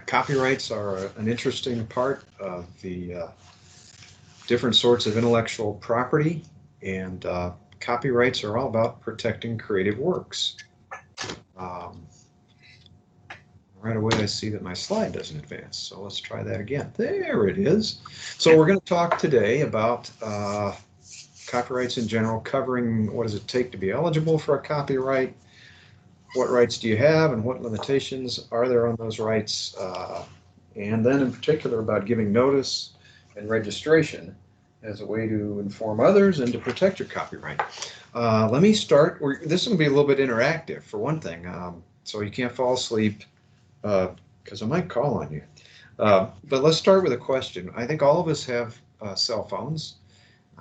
Copyrights are an interesting part of the different sorts of intellectual property, and copyrights are all about protecting creative works. Um, right away I see that my slide doesn't advance, so let's try that again. There it is. So we're going to talk today about copyrights in general, covering what does it take to be eligible for a copyright, what rights do you have, and what limitations are there on those rights, and then in particular about giving notice and registration as a way to inform others and to protect your copyright. Let me start. This will be a little bit interactive for one thing, so you can't fall asleep because I might call on you. But let's start with a question. I think all of us have cell phones.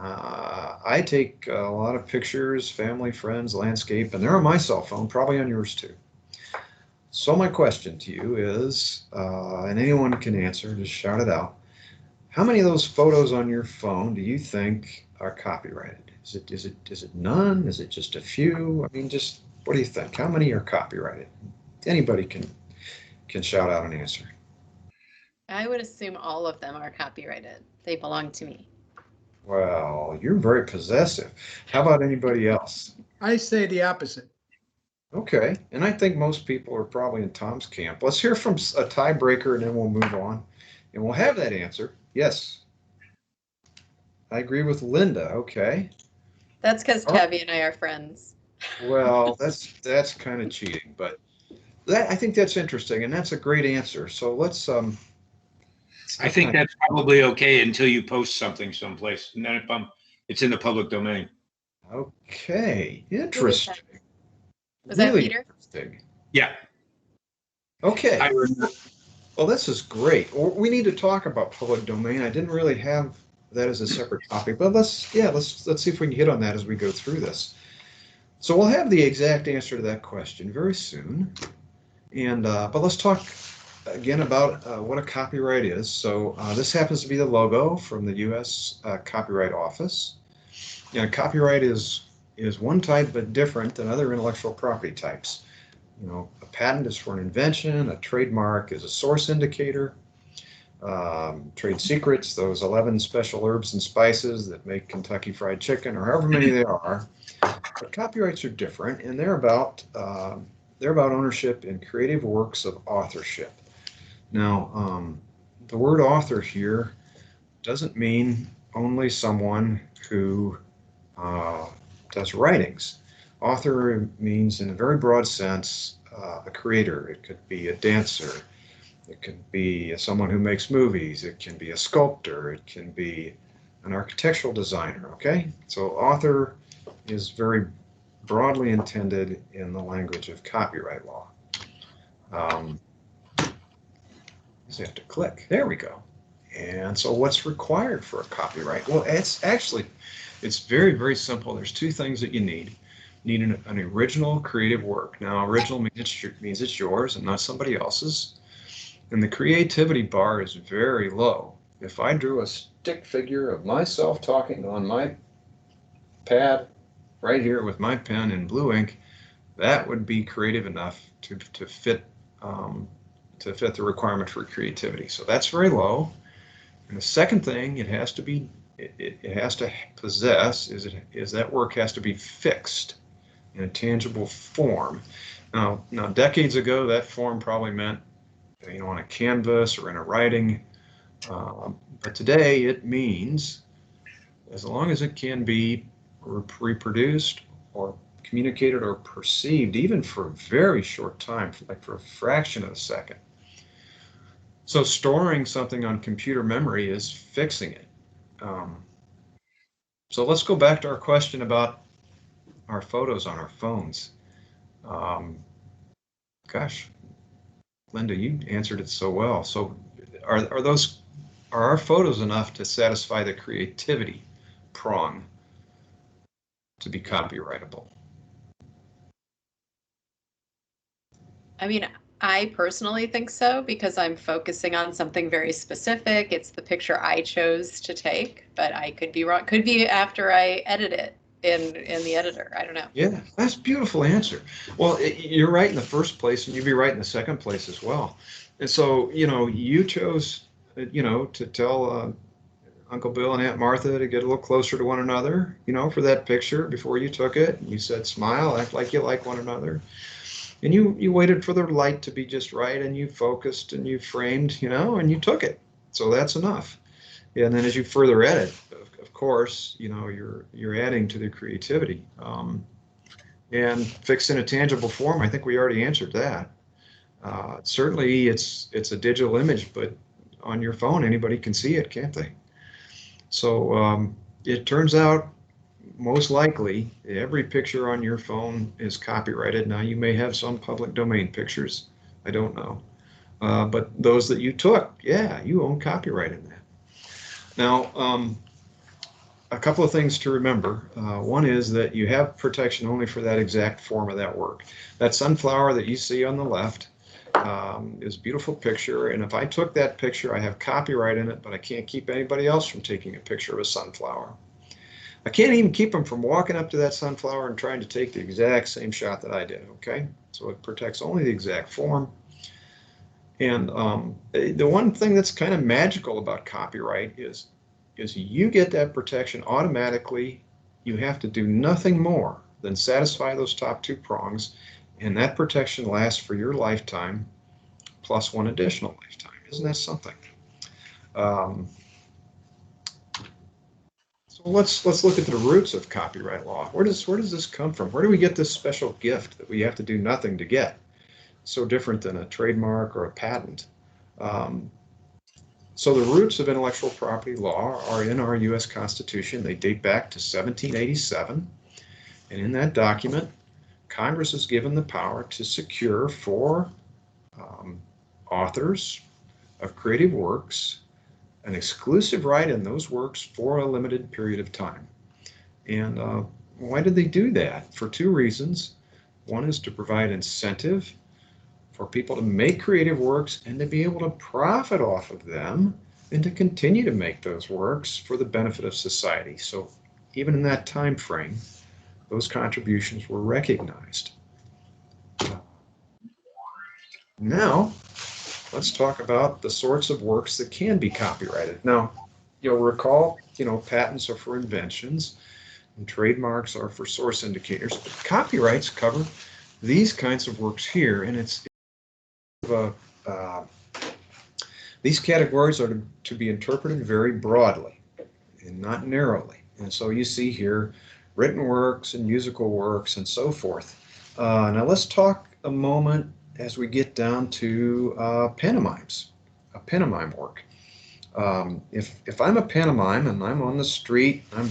I take a lot of pictures, family, friends, landscape, and they're on my cell phone, probably on yours too. So my question to you is, and anyone can answer, just shout it out. How many of those photos on your phone do you think are copyrighted? Is it none? Is it just a few? I mean, just what do you think? How many are copyrighted? Anybody can shout out an answer. I would assume all of them are copyrighted. They belong to me. Well, you're very possessive. How about anybody else? I say the opposite. Okay, and I think most people are probably in Tom's camp. Let's hear from a tiebreaker and then we'll move on. And we'll have that answer. Yes. I agree with Linda. Okay. That's because Tabby and I are friends. Well, that's kind of cheating, but I think that's interesting, and that's a great answer. So let's I think that's probably okay until you post something someplace, and then if it's in the public domain. Okay, interesting. Was that really Peter? Interesting. Yeah. Okay. Well, this is great. We need to talk about public domain. I didn't really have that as a separate topic, but let's see if we can hit on that as we go through this. So we'll have the exact answer to that question very soon. And but let's talk again about what a copyright is. So this happens to be the logo from the U.S. Copyright Office. And copyright is one type but different than other intellectual property types. You know, a patent is for an invention, a trademark is a source indicator, trade secrets, those 11 special herbs and spices that make Kentucky Fried Chicken, or however many they are. But copyrights are different, and they're about ownership in creative works of authorship. Now, the word author here doesn't mean only someone who does writings. Author means, in a very broad sense, a creator. It could be a dancer. It could be someone who makes movies. It can be a sculptor. It can be an architectural designer. Okay, so author is very broadly intended in the language of copyright law. Just have to click. There we go. And so what's required for a copyright? Well, it's very, very simple. There's two things that you need. You need an original creative work. Now, original means it's yours and not somebody else's. And the creativity bar is very low. If I drew a stick figure of myself talking on my pad right here with my pen in blue ink, that would be creative enough to fit the requirement for creativity. So that's very low. And the second thing it has to possess is that work has to be fixed in a tangible form. Now decades ago, that form probably meant, on a canvas or in a writing. But today it means, as long as it can be reproduced or communicated or perceived, even for a very short time, like for a fraction of a second. So storing something on computer memory is fixing it. So let's go back to our question about our photos on our phones. Gosh, Linda, you answered it so well. So are our photos enough to satisfy the creativity prong to be copyrightable? I mean, I personally think so because I'm focusing on something very specific. It's the picture I chose to take, but I could be wrong. Could be after I edit it in the editor. I don't know. Yeah, that's a beautiful answer. Well, you're right in the first place, and you'd be right in the second place as well. And so, you chose, to tell Uncle Bill and Aunt Martha to get a little closer to one another, for that picture before you took it. You said, smile, act like you like one another. And you waited for the light to be just right, and you focused and you framed, and you took it. So that's enough. And then as you further edit, of course, you're adding to the creativity. And fixed in a tangible form, I think we already answered that. Certainly it's a digital image, but on your phone, anybody can see it, can't they? So it turns out most likely every picture on your phone is copyrighted. Now you may have some public domain pictures, I don't know. But those that you took, yeah, you own copyright in that. Now, a couple of things to remember. One is that you have protection only for that exact form of that work. That sunflower that you see on the left is a beautiful picture, and if I took that picture, I have copyright in it, but I can't keep anybody else from taking a picture of a sunflower. I can't even keep them from walking up to that sunflower and trying to take the exact same shot that I did, okay? So it protects only the exact form. And the one thing that's kind of magical about copyright is you get that protection automatically. You have to do nothing more than satisfy those top two prongs, and that protection lasts for your lifetime plus one additional lifetime. Isn't that something? So let's look at the roots of copyright law. Where does this come from? Where do we get this special gift that we have to do nothing to get? So different than a trademark or a patent. So the roots of intellectual property law are in our U.S. Constitution. They date back to 1787. And in that document, Congress is given the power to secure for authors of creative works an exclusive right in those works for a limited period of time. And why did they do that? For two reasons. One is to provide incentive for people to make creative works and to be able to profit off of them and to continue to make those works for the benefit of society. So even in that time frame, those contributions were recognized. Now, let's talk about the sorts of works that can be copyrighted. Now, you'll recall, patents are for inventions and trademarks are for source indicators, but copyrights cover these kinds of works here, and these categories are to be interpreted very broadly and not narrowly. And so you see here written works and musical works and so forth. Now let's talk a moment as we get down to pantomimes, a pantomime work. If I'm a pantomime and I'm on the street, I'm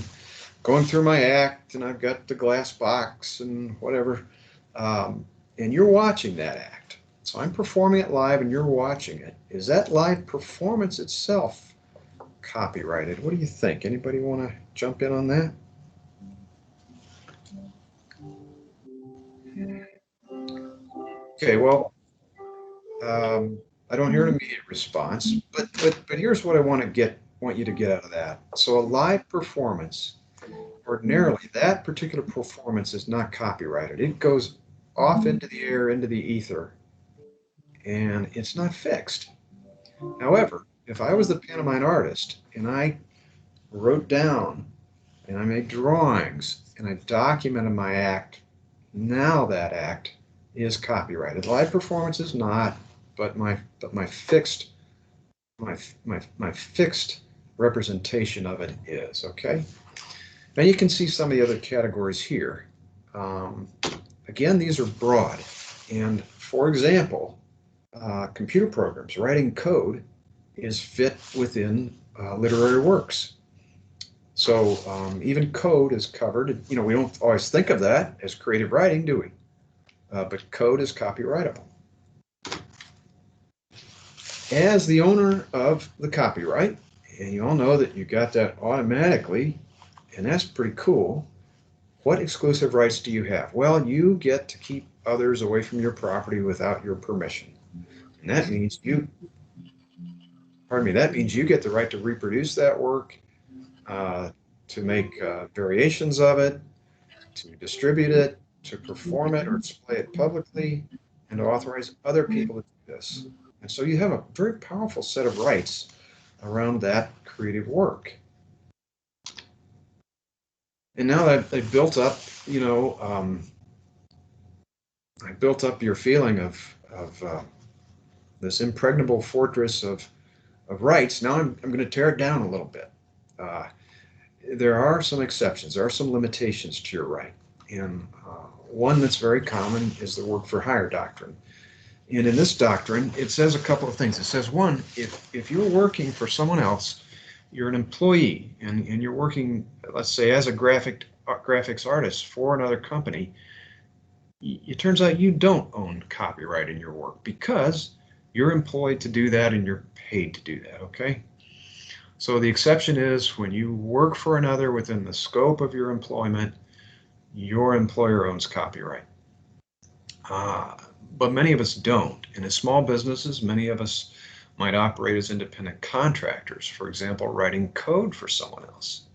going through my act and I've got the glass box and whatever, and you're watching that act. So I'm performing it live and you're watching it. Is that live performance itself copyrighted? What do you think? Anybody want to jump in on that? Okay, well, I don't hear an immediate response, but here's what I want you to get out of that. So a live performance, ordinarily, that particular performance is not copyrighted. It goes off into the air, into the ether, and it's not fixed. However, if I was the pantomime artist and I wrote down and I made drawings and I documented my act, now that act is copyrighted. Live performance is not, but my fixed representation of it is. Okay. Now you can see some of the other categories here. Again, these are broad, and for example, computer programs, writing code is fit within literary works. So even code is covered. We don't always think of that as creative writing, do we? But code is copyrightable. As the owner of the copyright, and you all know that you got that automatically, and that's pretty cool, what exclusive rights do you have? Well, you get to keep others away from your property without your permission. And that means you get the right to reproduce that work, to make variations of it, to distribute it, to perform it or display it publicly, and to authorize other people to do this. And so you have a very powerful set of rights around that creative work. And now that they've built up, I built up your feeling of this impregnable fortress of rights. Now I'm going to tear it down a little bit. There are some exceptions. There are some limitations to your right. And one that's very common is the work for hire doctrine. And in this doctrine, it says a couple of things. It says, one, if you're working for someone else, you're an employee, and you're working, let's say, as a graphics artist for another company, it turns out you don't own copyright in your work because you're employed to do that and you're paid to do that, okay? So the exception is when you work for another within the scope of your employment, your employer owns copyright. But many of us don't. And as small businesses, many of us might operate as independent contractors, for example, writing code for someone else.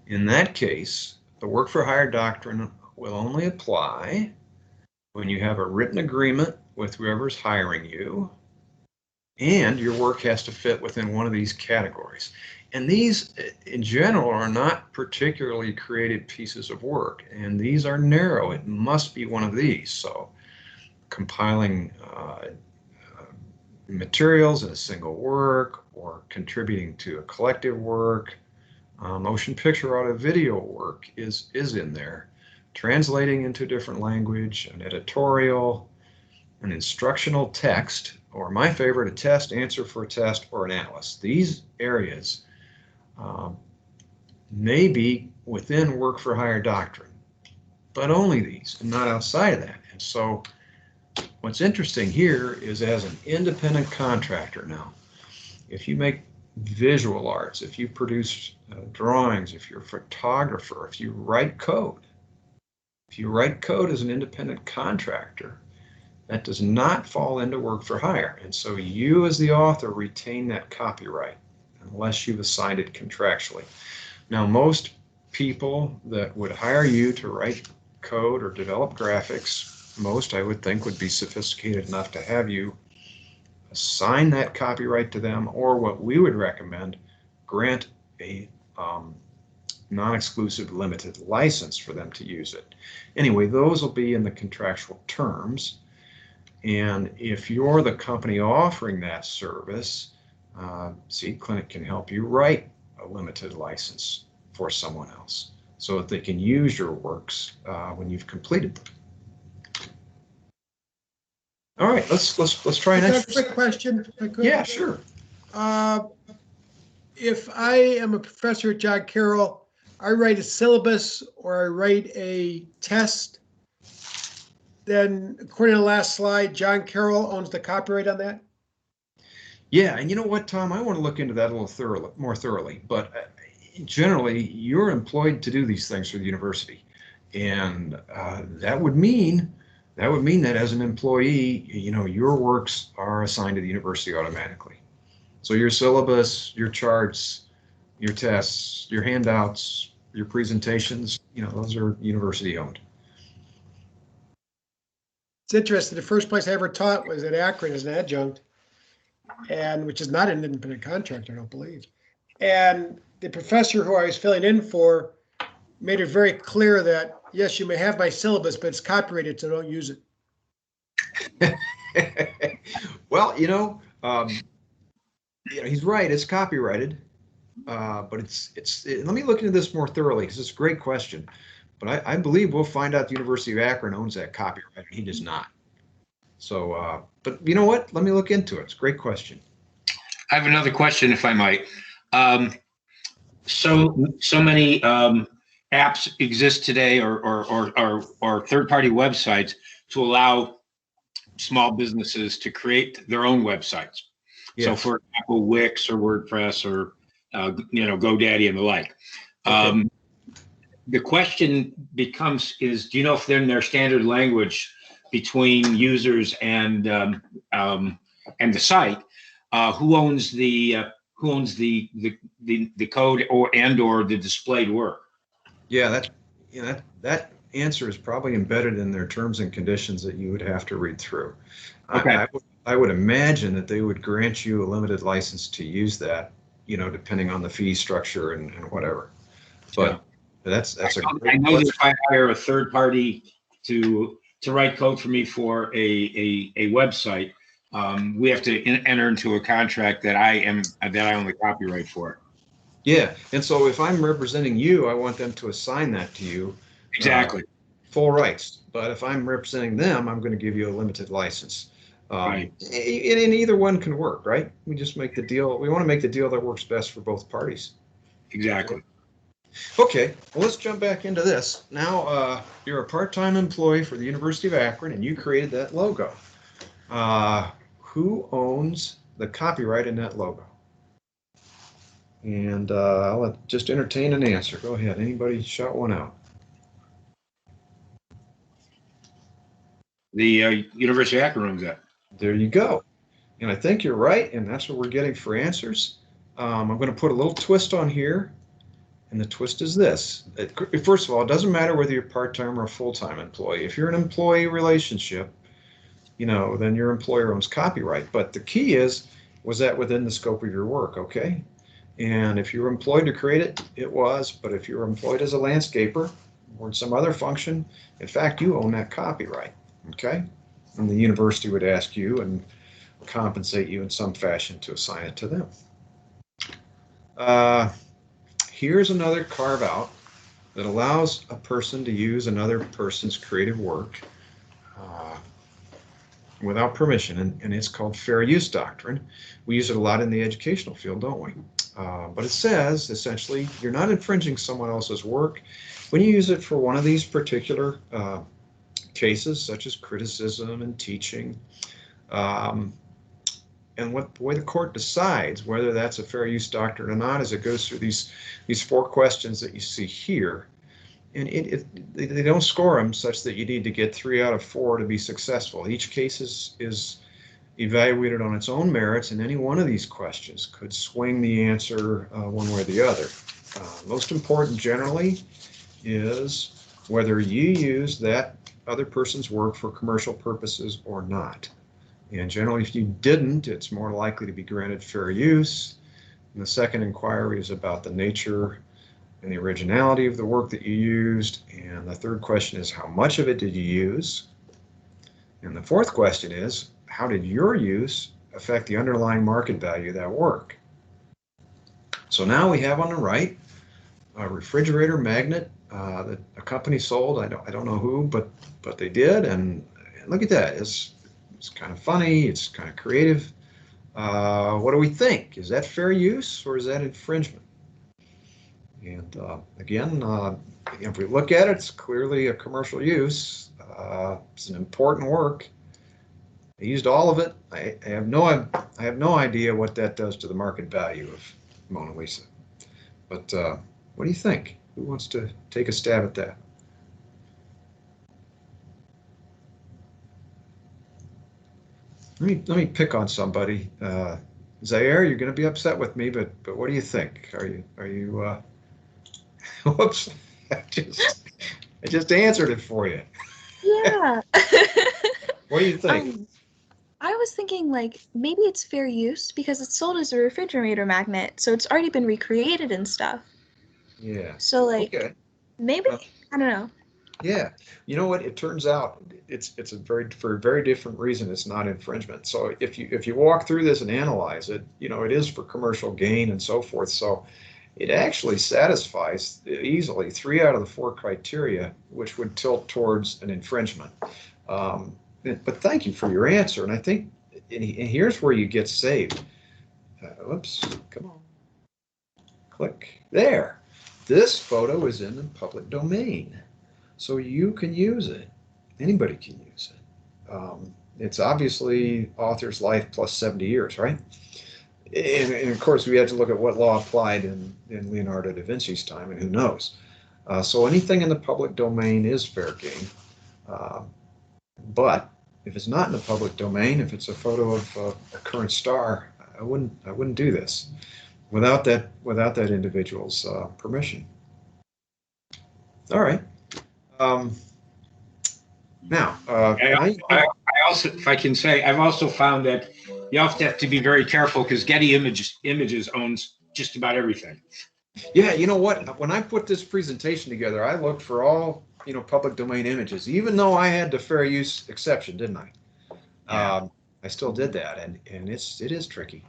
In that case, the work for hire doctrine will only apply when you have a written agreement with whoever's hiring you, and your work has to fit within one of these categories. And these, in general, are not particularly creative pieces of work, and these are narrow. It must be one of these. So compiling materials in a single work, or contributing to a collective work, motion picture, audio, video work is in there. Translating into a different language, an editorial, an instructional text, or my favorite, a test, answer for a test, or an atlas. These areas may be within work for hire doctrine, but only these, and not outside of that. And so what's interesting here is, as an independent contractor now, if you make visual arts, if you produce drawings, if you're a photographer, if you write code, as an independent contractor, that does not fall into work for hire. And so you as the author retain that copyright unless you've assigned it contractually. Now, most people that would hire you to write code or develop graphics, most I would think would be sophisticated enough to have you assign that copyright to them, or what we would recommend, grant a non-exclusive limited license for them to use it. Anyway, those will be in the contractual terms. And if you're the company offering that service, Seed Clinic can help you write a limited license for someone else so that they can use your works when you've completed them. All right, let's try an exercise. A quick question, if I could. Yeah, sure. If I am a professor at John Carroll, I write a syllabus or I write a test, then according to the last slide, John Carroll owns the copyright on that? Yeah, and you know what, Tom? I want to look into that a little more thoroughly, but generally, you're employed to do these things for the university. And that would mean that as an employee, your works are assigned to the university automatically. So your syllabus, your charts, your tests, your handouts, your presentations, those are university owned. It's interesting. The first place I ever taught was at Akron as an adjunct, and which is not an independent contractor, I don't believe. And the professor who I was filling in for made it very clear that, yes, you may have my syllabus, but it's copyrighted, so don't use it. Well, he's right. It's copyrighted, but let me look into this more thoroughly because it's a great question. But I believe we'll find out the University of Akron owns that copyright, and he does not. So, but you know what? Let me look into it. It's a great question. I have another question, if I might. So many apps exist today, or third-party websites to allow small businesses to create their own websites. Yes. So, for example, Wix or WordPress or GoDaddy and the like. Okay. The question becomes: do you know if they're in their standard language between users and the site? Who owns the code or the displayed work? Yeah, that answer is probably embedded in their terms and conditions that you would have to read through. Okay. I would imagine that they would grant you a limited license to use that, depending on the fee structure and whatever. But that's a I great know that question. if I hire a third party to write code for me for a website, we have to enter into a contract that I own the copyright for. Yeah, and so if I'm representing you, I want them to assign that to you. Exactly. Full rights. But if I'm representing them, I'm going to give you a limited license. Right. And either one can work, right? We just make the deal. We want to make the deal that works best for both parties. Exactly. Okay, well, let's jump back into this. Now, you're a part-time employee for the University of Akron, and you created that logo. Who owns the copyright in that logo? And I'll just entertain an answer. Go ahead. Anybody shout one out? The University of Akron owns that. There you go. And I think you're right, and that's what we're getting for answers. I'm going to put a little twist on here, and the twist is this. First of all, it doesn't matter whether you're part-time or a full-time employee. If you're an employee relationship, then your employer owns copyright. But the key is, was that within the scope of your work, okay? And if you were employed to create it, it was. But if you were employed as a landscaper or in some other function, in fact, you own that copyright, okay? And the university would ask you and compensate you in some fashion to assign it to them. Here's another carve out that allows a person to use another person's creative work without permission, and it's called fair use doctrine. We use it a lot in the educational field, don't we? But it says, essentially, you're not infringing someone else's work when you use it for one of these particular cases, such as criticism and teaching. And the way the court decides whether that's a fair use doctrine or not is it goes through these 4 questions that you see here. And they don't score them such that you need to get 3 out of 4 to be successful. Each case is evaluated on its own merits, and any one of these questions could swing the answer one way or the other. Most important generally is whether you use that other person's work for commercial purposes or not. And generally, if you didn't, it's more likely to be granted fair use. And the second inquiry is about the nature and the originality of the work that you used. And the third question is, how much of it did you use? And the fourth question is, how did your use affect the underlying market value of that work? So now we have on the right a refrigerator magnet that a company sold. I don't know who, but they did. And look at that. It's kind of funny. It's kind of creative. What do we think? Is that fair use or is that infringement? And again, if we look at it, it's clearly a commercial use. It's an important work. I used all of it. I have no idea what that does to the market value of Mona Lisa. But what do you think? Who wants to take a stab at that? Let me pick on somebody. Zaire, you're going to be upset with me, but what do you think? Are you? Whoops! I just answered it for you. Yeah. What do you think? I was thinking maybe it's fair use because it's sold as a refrigerator magnet, so it's already been recreated and stuff. Yeah. So Okay. maybe I don't know. Yeah. You know what? It turns out it's for a very different reason. It's not infringement. So if you walk through this and analyze it, it is for commercial gain and so forth. So it actually satisfies easily 3 out of the 4 criteria, which would tilt towards an infringement. But thank you for your answer. And I think, and here's where you get saved. Oops, come on. Click there. This photo is in the public domain. So you can use it. Anybody can use it. It's obviously author's life plus 70 years, right? And of course, we had to look at what law applied in Leonardo da Vinci's time, and who knows. So anything in the public domain is fair game. But if it's not in the public domain, if it's a photo of a current star, I wouldn't do this without that individual's permission. All right. Now, I also, if I can say, I've also found that you also have to be very careful because Getty Images owns just about everything. yeah, you know what? When I put this presentation together, I looked for all, public domain images, even though I had the fair use exception, didn't I? Yeah. I still did that, and it is tricky.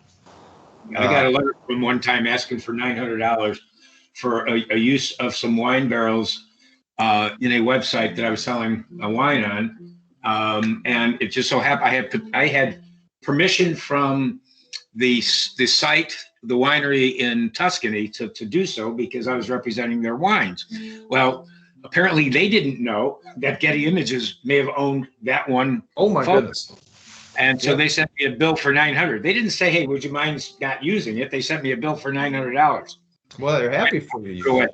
I got a letter from one time asking for $900 for a use of some wine barrels in a website that I was selling a wine on, and it just so happened I had permission from the site, the winery in Tuscany, to do so because I was representing their wines. Well, apparently they didn't know that Getty Images may have owned that one. Oh my photo. goodness. And so Yep. they sent me a bill for $900. They didn't say, "Hey, would you mind not using it?" They sent me a bill for $900. Well, they're happy for you. Go ahead.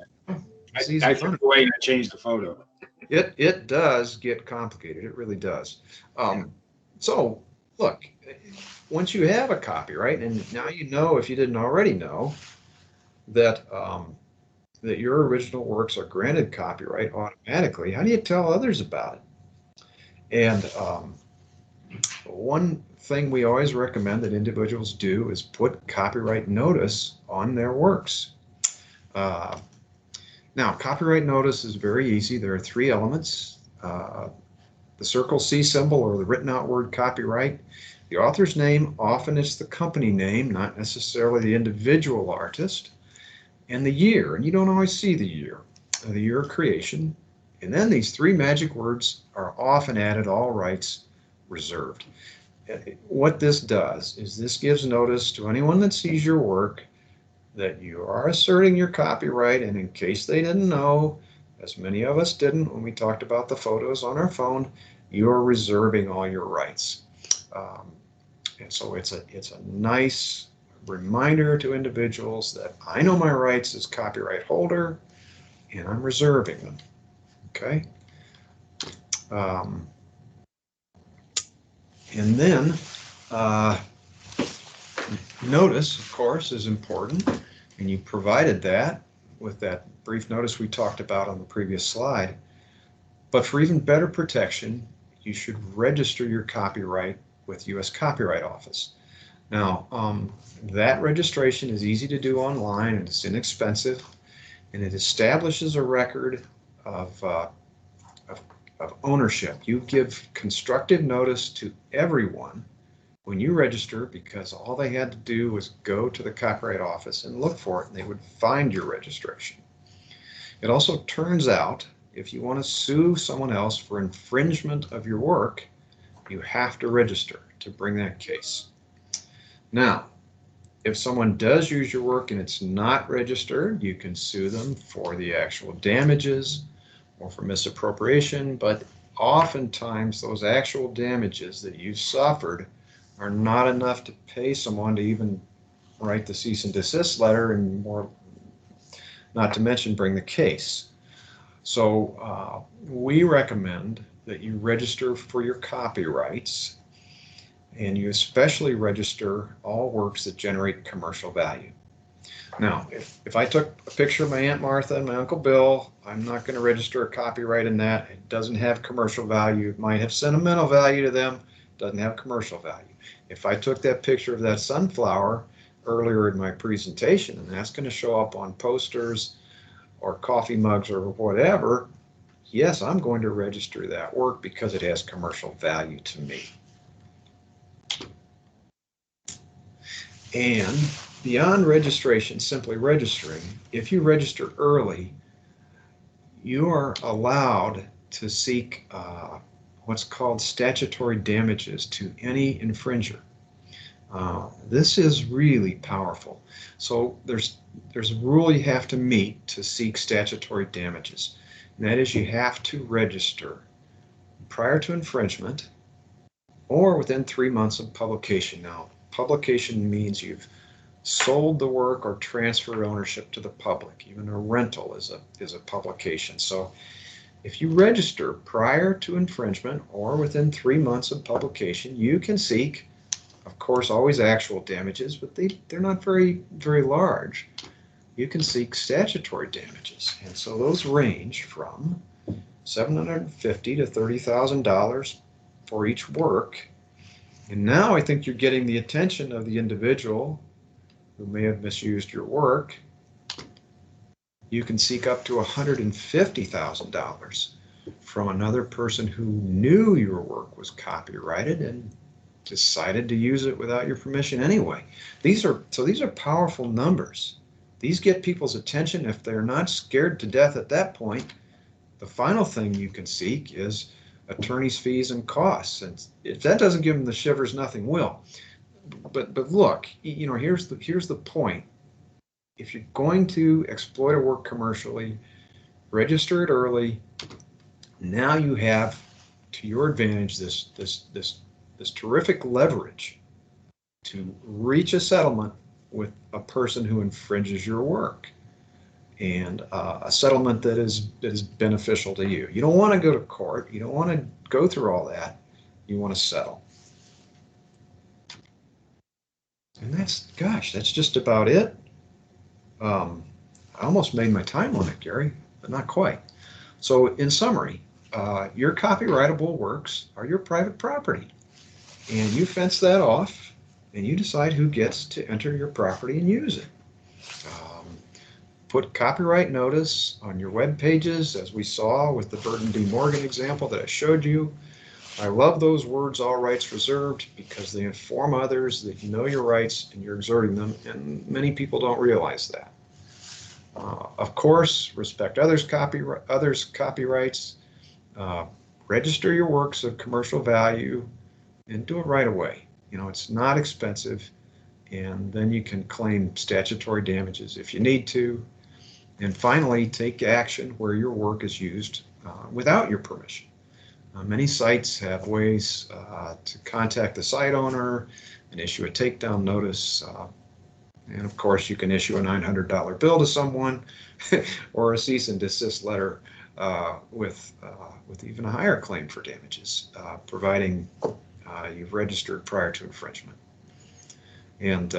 It's easy I fun. threw it away and I changed the photo. It does get complicated. It really does. So look, once you have a copyright, and now you know, if you didn't already know, that that your original works are granted copyright automatically. How do you tell others about it? And one thing we always recommend that individuals do is put copyright notice on their works. Now, copyright notice is very easy. There are three elements. The circle C symbol, or the written out word copyright. The author's name, often it's the company name, not necessarily the individual artist. And the year, and you don't always see the year of creation. And then these three magic words are often added, all rights reserved. What this does is this gives notice to anyone that sees your work that you are asserting your copyright, and in case they didn't know, as many of us didn't when we talked about the photos on our phone, you are reserving all your rights. And so it's a nice reminder to individuals that I know my rights as copyright holder, and I'm reserving them. Okay. And then notice, of course, is important, and you provided that with that brief notice we talked about on the previous slide. But for even better protection, you should register your copyright with U.S. Copyright Office. Now, that registration is easy to do online, and it's inexpensive, and it establishes a record of ownership. You give constructive notice to everyone when you register, because all they had to do was go to the Copyright Office and look for it, and they would find your registration. It also turns out, if you want to sue someone else for infringement of your work, you have to register to bring that case. Now, if someone does use your work and it's not registered, you can sue them for the actual damages or for misappropriation, but oftentimes those actual damages that you've suffered are not enough to pay someone to even write the cease and desist letter, and more, not to mention bring the case. So we recommend that you register for your copyrights, and you especially register all works that generate commercial value. Now, if I took a picture of my Aunt Martha and my Uncle Bill, I'm not going to register a copyright in that. It doesn't have commercial value. It might have sentimental value to them. It doesn't have commercial value. If I took that picture of that sunflower earlier in my presentation, and that's going to show up on posters or coffee mugs or whatever, yes, I'm going to register that work because it has commercial value to me. And beyond registration, simply registering, if you register early, you are allowed to seek what's called statutory damages to any infringer. This is really powerful. So there's a rule you have to meet to seek statutory damages, and that is you have to register prior to infringement or within 3 months of publication. Now, publication means you've sold the work or transferred ownership to the public. Even a rental is a publication. So if you register prior to infringement or within 3 months of publication, you can seek, of course, always actual damages, but they're not very, very large. You can seek statutory damages. And so those range from $750 to $30,000 for each work. And now I think you're getting the attention of the individual who may have misused your work. You can seek up to $150,000 from another person who knew your work was copyrighted and decided to use it without your permission anyway. These are powerful numbers. These get people's attention. If they're not scared to death at that point, the final thing you can seek is attorney's fees and costs. And if that doesn't give them the shivers, nothing will. But look, here's the point. If you're going to exploit a work commercially, register it early. Now you have to your advantage this terrific leverage to reach a settlement with a person who infringes your work, and a settlement that is beneficial to you. You don't want to go to court. You don't want to go through all that. You want to settle. And that's just about it. I almost made my time limit, Gary, but not quite. So in summary, your copyrightable works are your private property, and you fence that off, and you decide who gets to enter your property and use it. Put copyright notice on your web pages, as we saw with the Burton D. Morgan example that I showed you. I love those words, all rights reserved, because they inform others that you know your rights and you're exerting them, and many people don't realize that. Of course, respect others' copyrights, register your works of commercial value, and do it right away. It's not expensive, and then you can claim statutory damages if you need to. And finally, take action where your work is used without your permission. Many sites have ways to contact the site owner and issue a takedown notice. And of course, you can issue a $900 bill to someone or a cease and desist letter with even a higher claim for damages, providing you've registered prior to infringement. And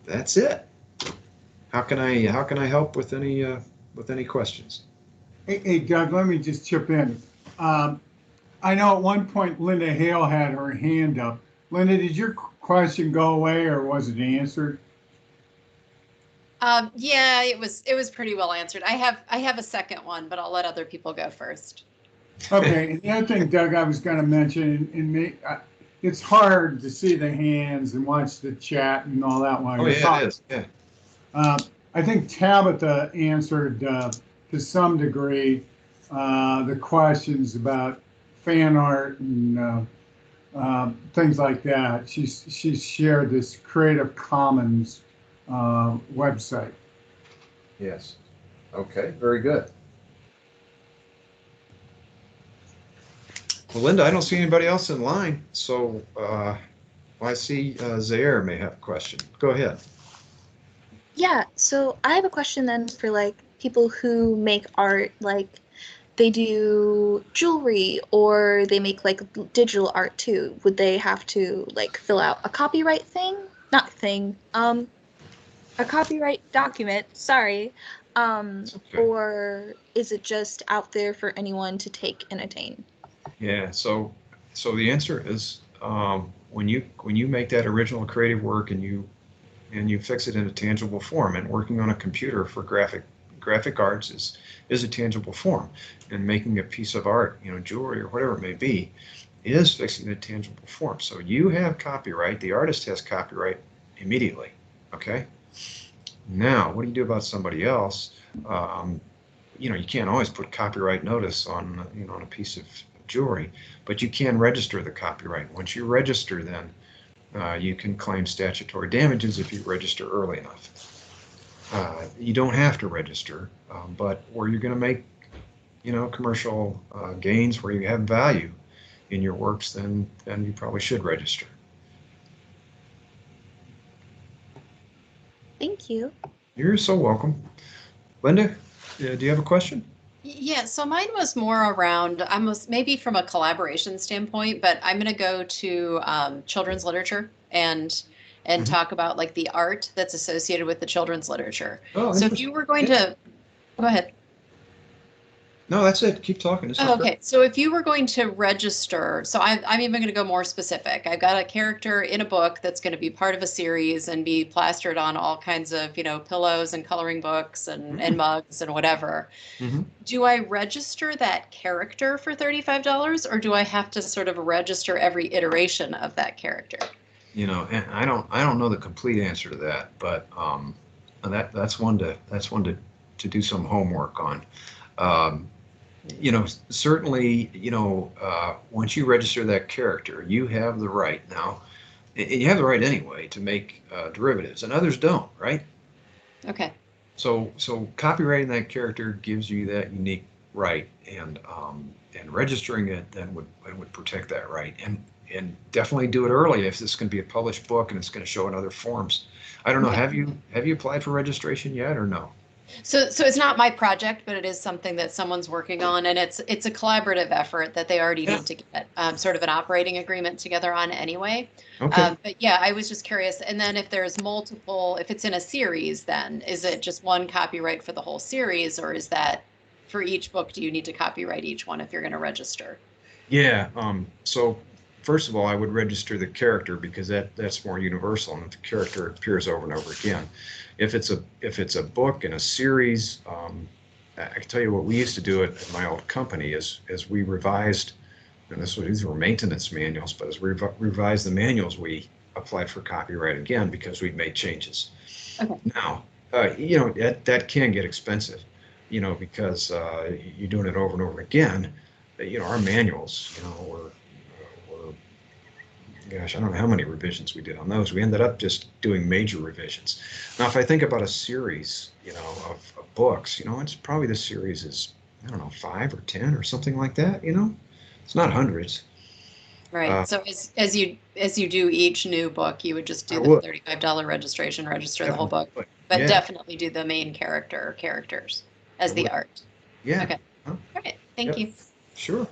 that's it. How can I help with any questions? Hey, Doug, let me just chip in. I know at one point Linda Hale had her hand up. Linda, did your question go away, or was it answered? Yeah, it was pretty well answered. I have a second one, but I'll let other people go first. Okay, and the other thing, Doug, I was going to mention, it's hard to see the hands and watch the chat and all that while you're talking. It is. Yeah. I think Tabitha answered to some degree the questions about fan art and things like that. She's shared this Creative Commons website. Yes. Okay. Very good. Well, Linda, I don't see anybody else in line, so I see Zaire may have a question. Go ahead. Yeah, so I have a question then for people who make art, they do jewelry or they make digital art too. Would they have to fill out a copyright a copyright document, sorry. Okay. Or is it just out there for anyone to take and attain? Yeah, so the answer is when you make that original creative work and you fix it in a tangible form, and working on a computer for graphic arts is a tangible form, and making a piece of art, jewelry or whatever it may be, is fixing a tangible form. So you have copyright, the artist has copyright immediately, okay? Now, what do you do about somebody else? You can't always put copyright notice on, on a piece of jewelry, but you can register the copyright. Once you register, then you can claim statutory damages if you register early enough. You don't have to register, but where you're going to make, commercial gains, where you have value in your works, then you probably should register. Thank you. You're so welcome. Linda, do you have a question? Yeah, so mine was more around, maybe from a collaboration standpoint, but I'm going to go to children's literature and talk about the art that's associated with the children's literature. So if you were going to, go ahead. No, that's it. Keep talking. This is Oh, great. okay, so if you were going to register, so I'm even going to go more specific. I've got a character in a book that's going to be part of a series and be plastered on all kinds of, pillows and coloring books and mugs and whatever. Mhm. Do I register that character for $35 or do I have to sort of register every iteration of that character? And I don't know the complete answer to that, but that's one to do some homework on. Certainly, once you register that character, you have the right now, and you have the right anyway to make derivatives, and others don't, right? Okay. So copyrighting that character gives you that unique right, and registering it then would protect that right, and definitely do it early if this is going to be a published book and it's going to show in other forms. I don't know. Okay. Have you applied for registration yet or no? So it's not my project, but it is something that someone's working on, and it's a collaborative effort that they already Yeah. need to get sort of an operating agreement together on anyway. Okay. But yeah, I was just curious. And then if there's multiple, if it's in a series, then is it just one copyright for the whole series, or is that for each book? Do you need to copyright each one if you're going to register? Yeah. So first of all, I would register the character because that's more universal, and the character appears over and over again. If it's a book in a series, I can tell you what we used to do at my old company is we revised, and these were maintenance manuals, but as we revised the manuals, we applied for copyright again because we'd made changes. Okay. Now, that can get expensive, because you're doing it over and over again. Our manuals, were gosh, I don't know how many revisions we did on those. We ended up just doing major revisions. Now, if I think about a series, of books, it's probably the series is, I don't know, 5 or 10 or something like that. It's not hundreds. Right. So as you do each new book, you would just do I the would. $35 registration, register the whole book, Definitely. but Yeah. definitely do the main character or characters as I the would. art. Yeah. Okay. Huh? All right. Thank Yep. you. Sure.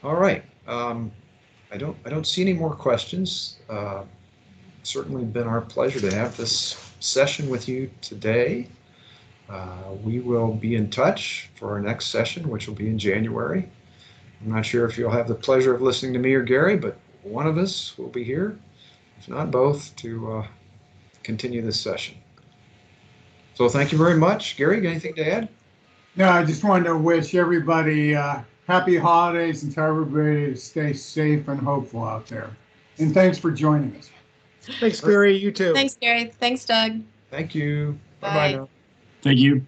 All right. I don't see any more questions. Certainly been our pleasure to have this session with you today. We will be in touch for our next session, which will be in January. I'm not sure if you'll have the pleasure of listening to me or Gary, but one of us will be here, if not both, to continue this session. So thank you very much. Gary, got anything to add? No, I just wanted to wish everybody happy holidays and tell everybody to stay safe and hopeful out there. And thanks for joining us. Thanks, Gary. You too. Thanks, Gary. Thanks, Doug. Thank you. Bye. Bye-bye now. Thank you.